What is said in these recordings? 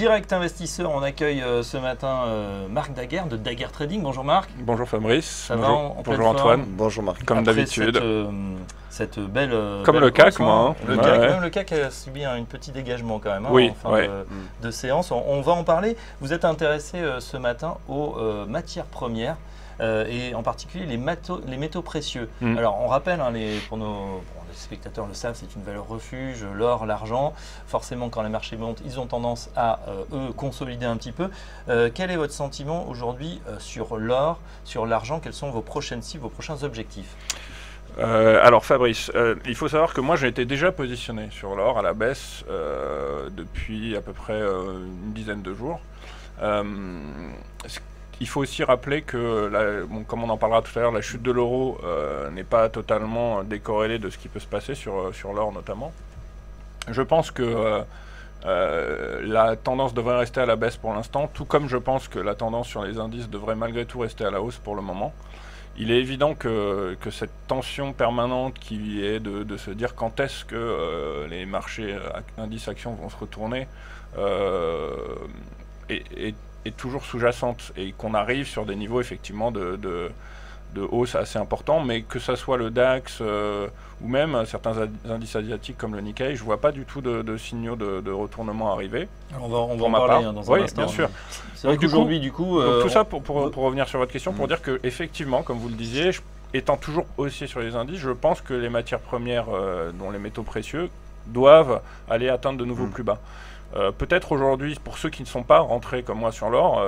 Direct Investisseur, on accueille ce matin Marc Daguerre de Daguerre Trading. Bonjour Marc. Bonjour Fabrice. Ça bonjour, va bonjour Antoine. Bonjour Marc. Comme d'habitude. Cette belle. Comme belle le CAC, hausse, moi. Le CAC, même le CAC a subi un petit dégagement quand même oui, en fin de séance. On va en parler. Vous êtes intéressé ce matin aux matières premières. Et en particulier les métaux précieux. Alors on rappelle, pour les spectateurs le savent, c'est une valeur refuge, l'or, l'argent. Forcément quand les marchés montent, ils ont tendance à eux consolider un petit peu. Quel est votre sentiment aujourd'hui sur l'or, sur l'argent? Quelles sont vos prochaines cibles, vos prochains objectifs? Alors Fabrice, il faut savoir que moi j'ai été déjà positionné sur l'or à la baisse depuis à peu près une dizaine de jours. Il faut aussi rappeler que, comme on en parlera tout à l'heure, la chute de l'euro n'est pas totalement décorrélée de ce qui peut se passer sur l'or notamment. Je pense que la tendance devrait rester à la baisse pour l'instant, tout comme je pense que la tendance sur les indices devrait malgré tout rester à la hausse pour le moment. Il est évident que cette tension permanente qui est de se dire quand est-ce que les marchés indices actions vont se retourner est toujours sous-jacente et qu'on arrive sur des niveaux effectivement de hausse assez importants, mais que ça soit le DAX ou même certains indices asiatiques comme le Nikkei, je ne vois pas du tout de signaux de retournement arriver. On va en parler dans un instant. Bien sûr. C'est vrai qu'aujourd'hui, du coup... donc tout ça pour revenir sur votre question, pour dire que effectivement, comme vous le disiez, étant toujours haussier sur les indices, je pense que les matières premières, dont les métaux précieux, doivent aller atteindre de nouveaux plus bas. Peut-être aujourd'hui, pour ceux qui ne sont pas rentrés comme moi sur l'or,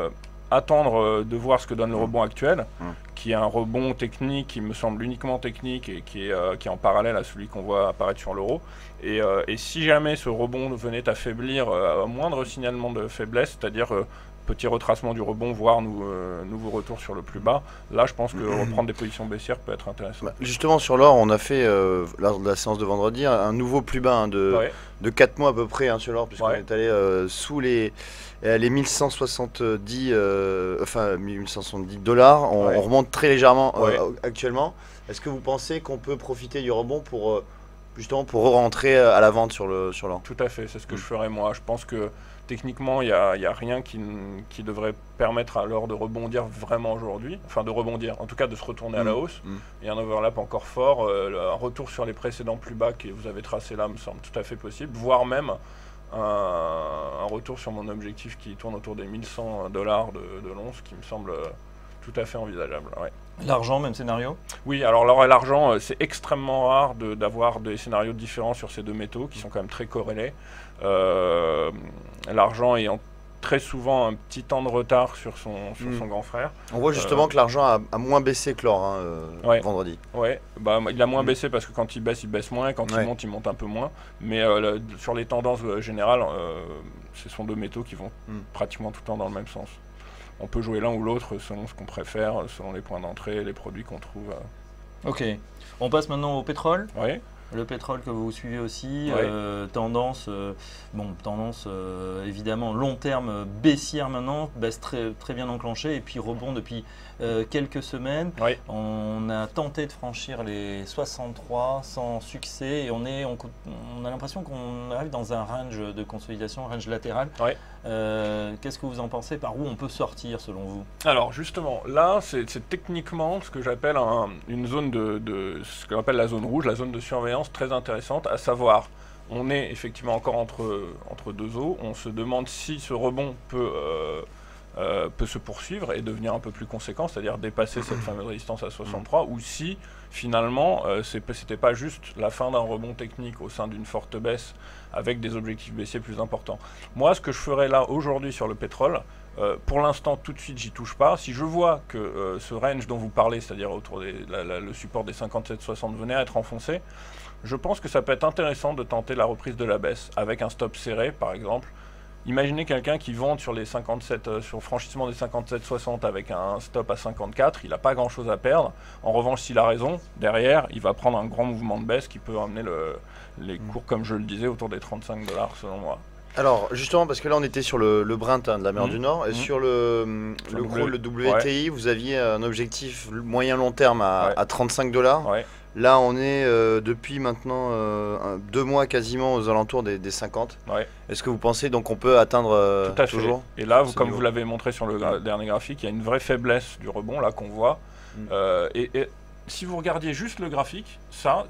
attendre de voir ce que donne le rebond actuel, qui est un rebond technique qui me semble uniquement technique et qui est en parallèle à celui qu'on voit apparaître sur l'euro. Et si jamais ce rebond venait à faiblir à moindre signalement de faiblesse, c'est-à-dire petit retracement du rebond, voire nouveau retour sur le plus bas, là je pense que reprendre des positions baissières peut être intéressant. Justement sur l'or, on a fait lors de la séance de vendredi un nouveau plus bas de 4 mois à peu près sur l'or, puisqu'on est allé sous les 1170 dollars. On remonte très légèrement actuellement. Est-ce que vous pensez qu'on peut profiter du rebond pour justement pour rentrer à la vente sur l'or? Tout à fait, c'est ce que je ferais moi. Je pense que techniquement, il n'y a rien qui devrait permettre à l'or de rebondir vraiment aujourd'hui, enfin de rebondir, en tout cas de se retourner à la hausse. Il y a un overlap encore fort, un retour sur les précédents plus bas que vous avez tracé là me semble tout à fait possible, voire même un retour sur mon objectif qui tourne autour des 1100 dollars de l'once, qui me semble tout à fait envisageable. L'argent, même scénario? Oui, alors l'or et l'argent, c'est extrêmement rare d'avoir des scénarios différents sur ces deux métaux qui sont quand même très corrélés. L'argent ayant très souvent un petit temps de retard sur son grand frère. On voit justement que l'argent a moins baissé que l'or vendredi. Oui, il a moins baissé parce que quand il baisse moins, quand il monte un peu moins. Mais sur les tendances générales, ce sont deux métaux qui vont pratiquement tout le temps dans le même sens. On peut jouer l'un ou l'autre selon ce qu'on préfère, selon les points d'entrée, les produits qu'on trouve. Ok. On passe maintenant au pétrole. Oui. Le pétrole que vous suivez aussi, tendance évidemment long terme baissière maintenant, baisse très bien enclenchée et puis rebond depuis quelques semaines. On a tenté de franchir les 63 sans succès et on a l'impression qu'on arrive dans un range de consolidation, range latéral. Qu'est-ce que vous en pensez? Par où on peut sortir selon vous? Alors justement, là c'est techniquement ce que j'appelle une zone de ce qu'on appelle la zone rouge, la zone de surveillance très intéressante, à savoir on est effectivement encore entre deux eaux, on se demande si ce rebond peut se poursuivre et devenir un peu plus conséquent, c'est-à-dire dépasser cette fameuse résistance à 63, ou si finalement c'était pas juste la fin d'un rebond technique au sein d'une forte baisse avec des objectifs baissiers plus importants. Moi, ce que je ferais là aujourd'hui sur le pétrole, pour l'instant tout de suite j'y touche pas. Si je vois que ce range dont vous parlez, c'est-à-dire autour le support des 57,60 venait à être enfoncé, je pense que ça peut être intéressant de tenter la reprise de la baisse avec un stop serré par exemple. Imaginez quelqu'un qui vend sur les 57, sur le franchissement des 57,60 avec un stop à 54, il n'a pas grand chose à perdre. En revanche, s'il a raison, derrière, il va prendre un grand mouvement de baisse qui peut amener les cours, comme je le disais, autour des 35 dollars selon moi. Alors justement, parce que là on était sur le Brent de la mer du Nord, et sur le WTI, vous aviez un objectif moyen-long terme à 35 dollars. Là, on est depuis maintenant 2 mois quasiment aux alentours des 50. Ouais. Est-ce que vous pensez donc qu'on peut atteindre Tout à toujours fait. Et là, comme niveau. vous l'avez montré sur le dernier graphique, il y a une vraie faiblesse du rebond là qu'on voit. Et si vous regardiez juste le graphique, ça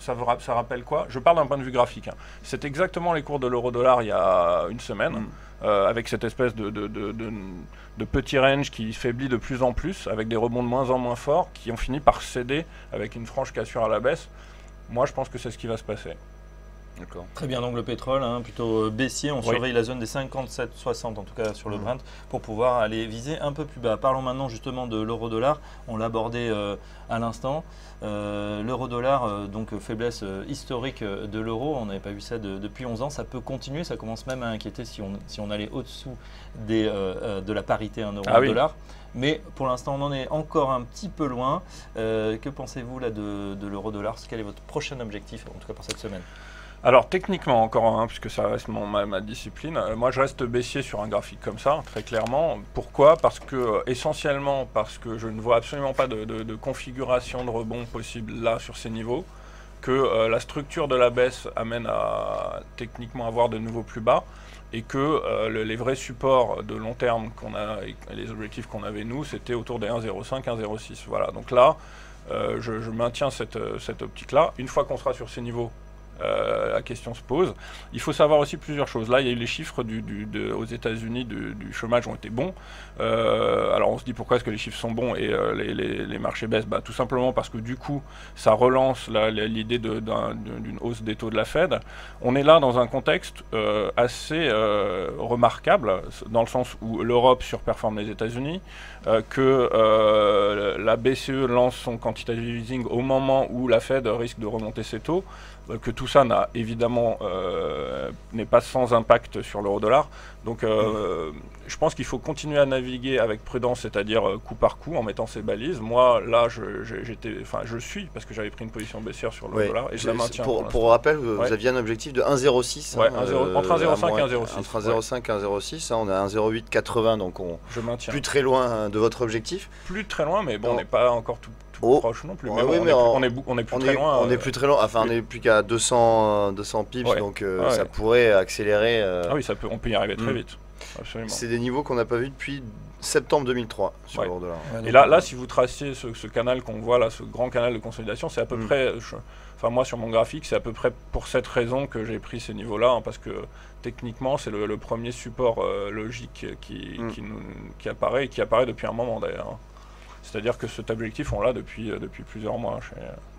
rappelle quoi? Je parle d'un point de vue graphique. Hein. C'est exactement les cours de l'euro-dollar il y a une semaine, avec cette espèce de petit range qui faiblit de plus en plus, avec des rebonds de moins en moins forts, qui ont fini par céder avec une franche cassure à la baisse. Moi, je pense que c'est ce qui va se passer. D'accord. Très bien, donc le pétrole, hein, plutôt baissier, on surveille la zone des 57,60 en tout cas sur le Brent pour pouvoir aller viser un peu plus bas. Parlons maintenant justement de l'euro-dollar, on l'a abordé à l'instant. L'euro-dollar, donc faiblesse historique de l'euro, on n'avait pas vu ça depuis 11 ans, ça peut continuer, ça commence même à inquiéter si on allait au-dessous de la parité 1 euro-dollar. Mais pour l'instant, on en est encore un petit peu loin. Que pensez-vous là de l'euro-dollar? Quel est votre prochain objectif, en tout cas pour cette semaine? Alors techniquement encore, puisque ça reste ma discipline, moi je reste baissier sur un graphique comme ça, très clairement. Pourquoi? Essentiellement parce que je ne vois absolument pas de configuration de rebond possible là sur ces niveaux, que la structure de la baisse amène à techniquement avoir de nouveaux plus bas, et que les vrais supports de long terme qu'on a, et les objectifs qu'on avait nous, c'était autour des 1,05, 1,06. Voilà, donc là, je maintiens cette optique-là. Une fois qu'on sera sur ces niveaux, la question se pose. Il faut savoir aussi plusieurs choses. Là, il y a eu les chiffres aux États-Unis du chômage ont été bons. Alors, on se dit pourquoi est-ce que les chiffres sont bons et les marchés baissent? Tout simplement parce que du coup, ça relance l'idée d'une hausse des taux de la Fed. On est là dans un contexte assez remarquable, dans le sens où l'Europe surperforme les États-Unis, que la BCE lance son quantitative easing au moment où la Fed risque de remonter ses taux, que tout ça n'est pas sans impact sur l'euro-dollar. Donc je pense qu'il faut continuer à naviguer avec prudence, c'est-à-dire coup par coup, en mettant ses balises. Moi, là, je suis, parce que j'avais pris une position baissière sur l'euro-dollar, et je la maintiens. Pour rappel, vous aviez un objectif de 1,06. Entre 1,05 et 1,06. Entre 1,05 et 1,06, on est à 1,0880, donc je maintiens. Plus très loin de votre objectif. Plus très loin, mais bon, on n'est pas encore tout proche non plus. Mais on est plus très loin. On est plus très loin, enfin on n'est plus qu'à 200 pips, donc ça pourrait accélérer. Ah oui, on peut y arriver très vite. Absolument. C'est des niveaux qu'on n'a pas vus depuis septembre 2003 sur l'euro-dollar. Et là, si vous traciez ce canal qu'on voit là, ce grand canal de consolidation, c'est à peu près, moi sur mon graphique, c'est à peu près pour cette raison que j'ai pris ces niveaux-là, parce que techniquement, c'est le premier support logique qui apparaît, et qui apparaît depuis un moment d'ailleurs. C'est-à-dire que cet objectif, on l'a depuis plusieurs mois.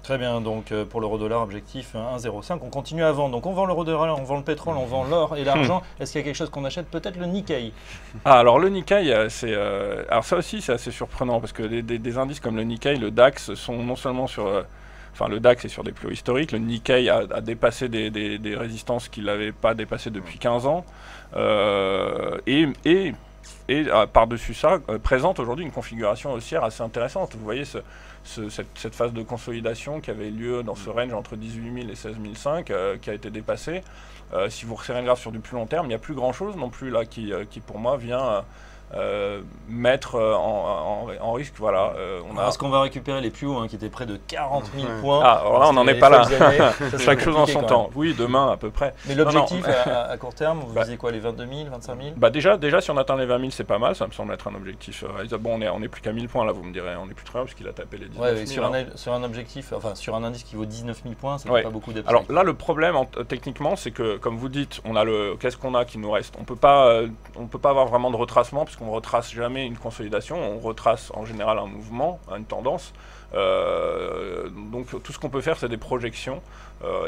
Très bien, donc pour l'euro-dollar, objectif 1,05. On continue à vendre. Donc on vend l'euro-dollar, on vend le pétrole, on vend l'or et l'argent. Est-ce qu'il y a quelque chose qu'on achète? Peut-être le Nikkei. Alors le Nikkei, alors ça aussi, c'est assez surprenant parce que des indices comme le Nikkei, le DAX sont non seulement sur... le DAX est sur des plus hauts historiques. Le Nikkei a dépassé des résistances qu'il n'avait pas dépassées depuis 15 ans. Et par-dessus ça, présente aujourd'hui une configuration haussière assez intéressante. Vous voyez cette phase de consolidation qui avait lieu dans ce range entre 18 000 et 16 500 qui a été dépassée. Si vous resserrez le graphe sur du plus long terme, il n'y a plus grand-chose non plus là qui pour moi vient mettre en risque. Voilà, Est-ce qu'on va récupérer les plus hauts qui étaient près de 40 000 points? Alors là, on n'en est pas là. Chaque chose en son temps. Oui, demain à peu près. Mais l'objectif à court terme, vous visez quoi, les 22 000, 25 000? Déjà, si on atteint les 20 000, c'est pas mal. Ça me semble être un objectif. Bon, on est plus qu'à 1000 points là, vous me direz. On est plus très bien parce qu'il a tapé les 19 000. Sur un objectif, enfin sur un indice qui vaut 19 000 points, ça fait pas beaucoup d'upside. Alors là, le problème techniquement, c'est que, comme vous dites, qu'est-ce qu'on a qui nous reste? On peut pas avoir vraiment de retracement puisqu'on retrace jamais une consolidation, on retrace en général un mouvement, une tendance. Donc tout ce qu'on peut faire, c'est des projections,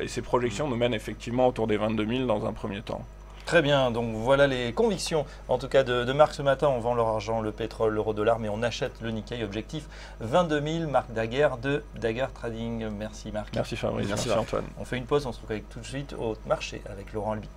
et ces projections nous mènent effectivement autour des 22 000 dans un premier temps. Très bien, donc voilà les convictions en tout cas de Marc ce matin. On vend leur argent, le pétrole, l'euro-dollar, mais on achète le Nikkei, objectif 22 000. Marc Daguerre de Daguerre Trading. Merci Marc. Merci Fabrice, merci Antoine. On fait une pause, on se retrouve tout de suite au marché avec Laurent Albi.